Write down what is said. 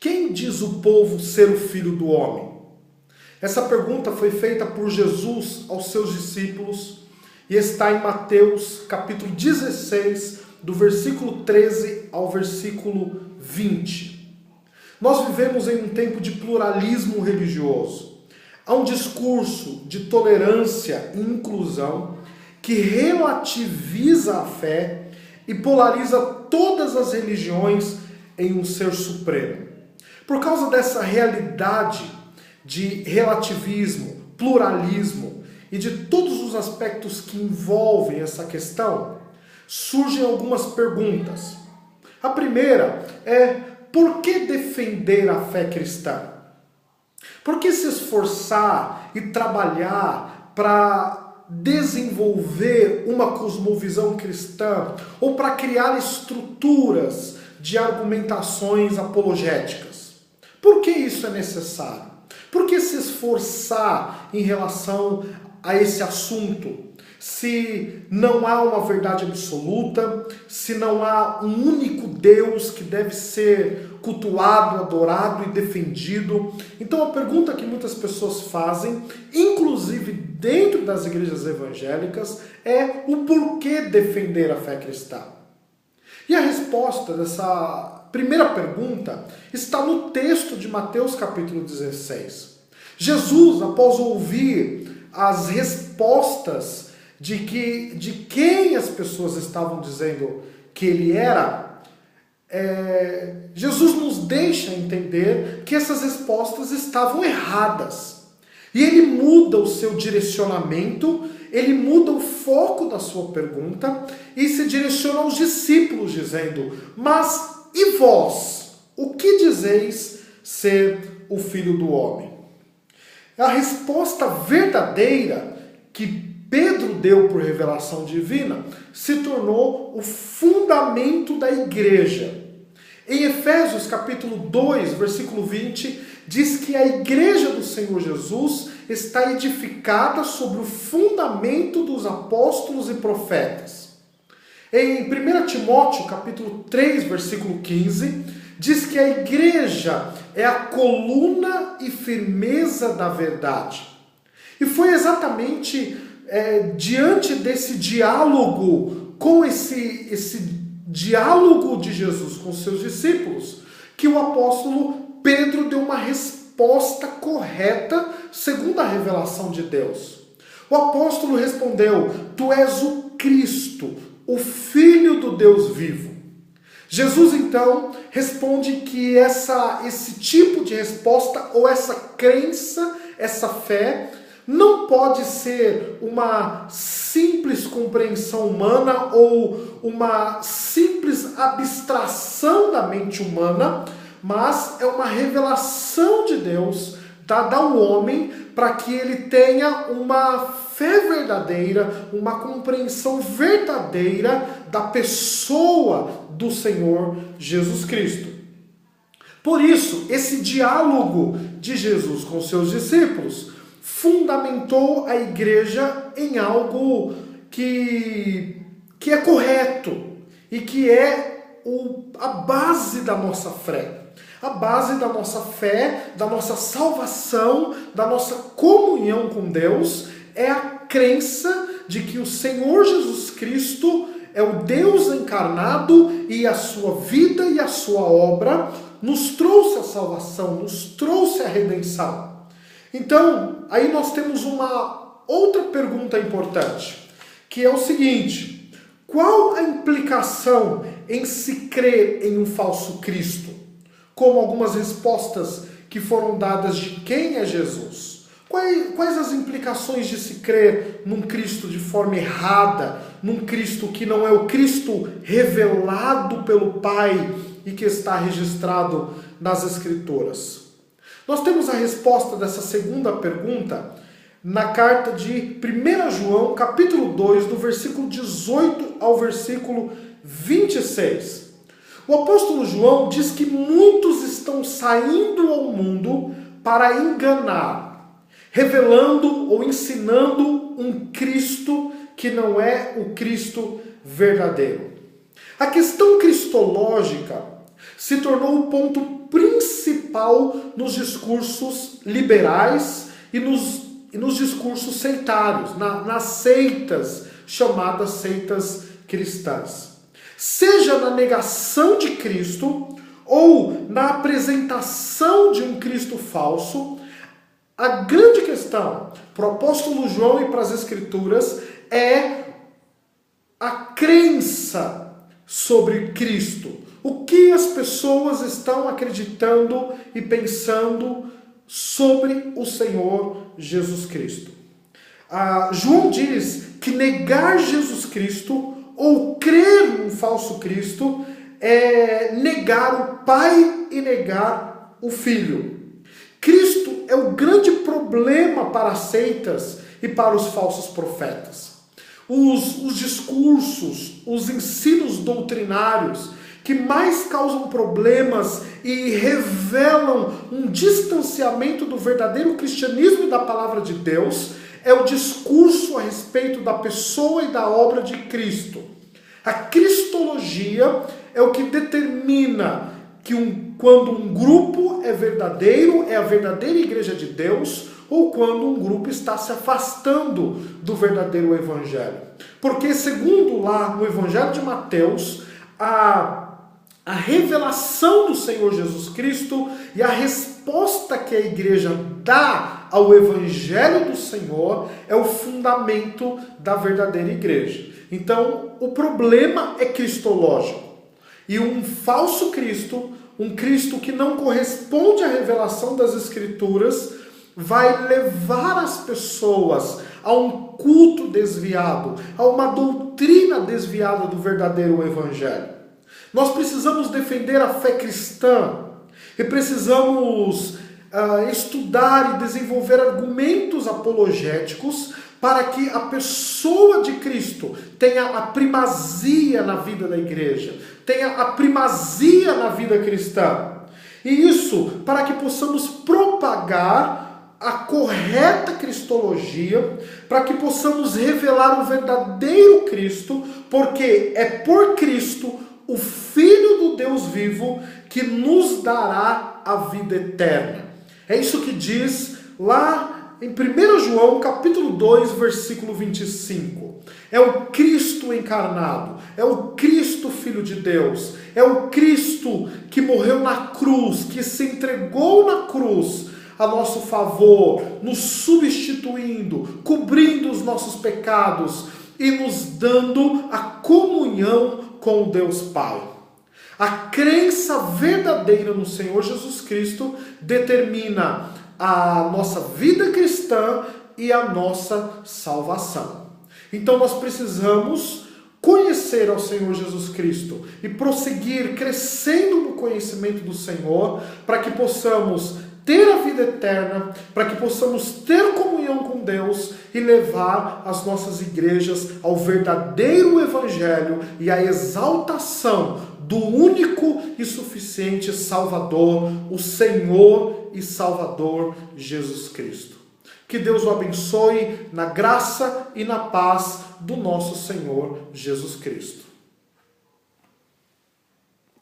Quem diz o povo ser o Filho do Homem? Essa pergunta foi feita por Jesus aos seus discípulos e está em Mateus capítulo 16, do versículo 13 ao versículo 20. Nós vivemos em um tempo de pluralismo religioso. Há um discurso de tolerância e inclusão que relativiza a fé e polariza todas as religiões em um ser supremo. Por causa dessa realidade de relativismo, pluralismo e de todos os aspectos que envolvem essa questão, surgem algumas perguntas. A primeira é: por que defender a fé cristã? Por que se esforçar e trabalhar para desenvolver uma cosmovisão cristã ou para criar estruturas de argumentações apologéticas? Por que isso é necessário? Por que se esforçar em relação a esse assunto? Se não há uma verdade absoluta, se não há um único Deus que deve ser cultuado, adorado e defendido. Então a pergunta que muitas pessoas fazem, inclusive dentro das igrejas evangélicas, é o porquê defender a fé cristã. E a resposta dessa primeira pergunta está no texto de Mateus capítulo 16. Jesus, após ouvir as respostas de quem as pessoas estavam dizendo que ele era, Jesus nos deixa entender que essas respostas estavam erradas. E ele muda o seu direcionamento, ele muda o foco da sua pergunta e se direciona aos discípulos dizendo: mas e vós, o que dizeis ser o Filho do Homem? A resposta verdadeira que Pedro deu por revelação divina se tornou o fundamento da igreja. Em Efésios capítulo 2, versículo 20, diz que a igreja do Senhor Jesus está edificada sobre o fundamento dos apóstolos e profetas. Em 1 Timóteo capítulo 3, versículo 15, diz que a igreja é a coluna e firmeza da verdade. E foi exatamente diante desse diálogo, com esse diálogo de Jesus com seus discípulos, que o apóstolo Pedro deu uma resposta correta segundo a revelação de Deus. O apóstolo respondeu: tu és o Cristo, o Filho do Deus vivo. Jesus então responde que esse tipo de resposta ou essa crença, essa fé, não pode ser uma simples compreensão humana ou uma simples abstração da mente humana, mas é uma revelação de Deus dada ao homem para que ele tenha uma fé verdadeira, uma compreensão verdadeira da pessoa do Senhor Jesus Cristo. Por isso, esse diálogo de Jesus com seus discípulos fundamentou a igreja em algo que é correto e que é a base da nossa fé. A base da nossa fé, da nossa salvação, da nossa comunhão com Deus é a crença de que o Senhor Jesus Cristo é o Deus encarnado e a sua vida e a sua obra nos trouxe a salvação, nos trouxe a redenção. Então, aí nós temos uma outra pergunta importante, que é o seguinte: qual a implicação em se crer em um falso Cristo? Como algumas respostas que foram dadas de quem é Jesus. Quais as implicações de se crer num Cristo de forma errada, num Cristo que não é o Cristo revelado pelo Pai e que está registrado nas Escrituras? Nós temos a resposta dessa segunda pergunta na carta de 1 João, capítulo 2, do versículo 18 ao versículo 26. O apóstolo João diz que muitos estão saindo ao mundo para enganar, revelando ou ensinando um Cristo que não é o Cristo verdadeiro. A questão cristológica se tornou o ponto principal nos discursos liberais e nos discursos sectários, nas seitas, chamadas seitas cristãs. Seja na negação de Cristo ou na apresentação de um Cristo falso, a grande questão para o apóstolo João e para as Escrituras é a crença sobre Cristo. O que as pessoas estão acreditando e pensando sobre o Senhor Jesus Cristo. João diz que negar Jesus Cristo ou crer num falso Cristo é negar o Pai e negar o Filho. Cristo é o grande problema para as seitas e para os falsos profetas. Os discursos, os ensinos doutrinários que mais causam problemas e revelam um distanciamento do verdadeiro cristianismo e da palavra de Deus é o discurso a respeito da pessoa e da obra de Cristo. A cristologia é o que determina que quando um grupo é verdadeiro, é a verdadeira igreja de Deus, ou quando um grupo está se afastando do verdadeiro evangelho. Porque, segundo lá no Evangelho de Mateus, a revelação do Senhor Jesus Cristo e a resposta que a igreja dá ao Evangelho do Senhor é o fundamento da verdadeira igreja. Então, o problema é cristológico. E um falso Cristo, um Cristo que não corresponde à revelação das Escrituras, vai levar as pessoas a um culto desviado, a uma doutrina desviada do verdadeiro Evangelho. Nós precisamos defender a fé cristã e precisamos estudar e desenvolver argumentos apologéticos para que a pessoa de Cristo tenha a primazia na vida da igreja, tenha a primazia na vida cristã. E isso para que possamos propagar a correta cristologia, para que possamos revelar o verdadeiro Cristo, porque é por Cristo, o Filho do Deus vivo, que nos dará a vida eterna. É isso que diz lá em 1 João, capítulo 2, versículo 25. É o Cristo encarnado, é o Cristo Filho de Deus, é o Cristo que morreu na cruz, que se entregou na cruz a nosso favor, nos substituindo, cobrindo os nossos pecados e nos dando a comunhão com o Deus Pai. A crença verdadeira no Senhor Jesus Cristo determina a nossa vida cristã e a nossa salvação. Então nós precisamos conhecer ao Senhor Jesus Cristo e prosseguir crescendo no conhecimento do Senhor, para que possamos ter a vida eterna, para que possamos ter comunhão com Deus e levar as nossas igrejas ao verdadeiro Evangelho e à exaltação do único e suficiente Salvador, o Senhor e Salvador Jesus Cristo. Que Deus o abençoe na graça e na paz do nosso Senhor Jesus Cristo.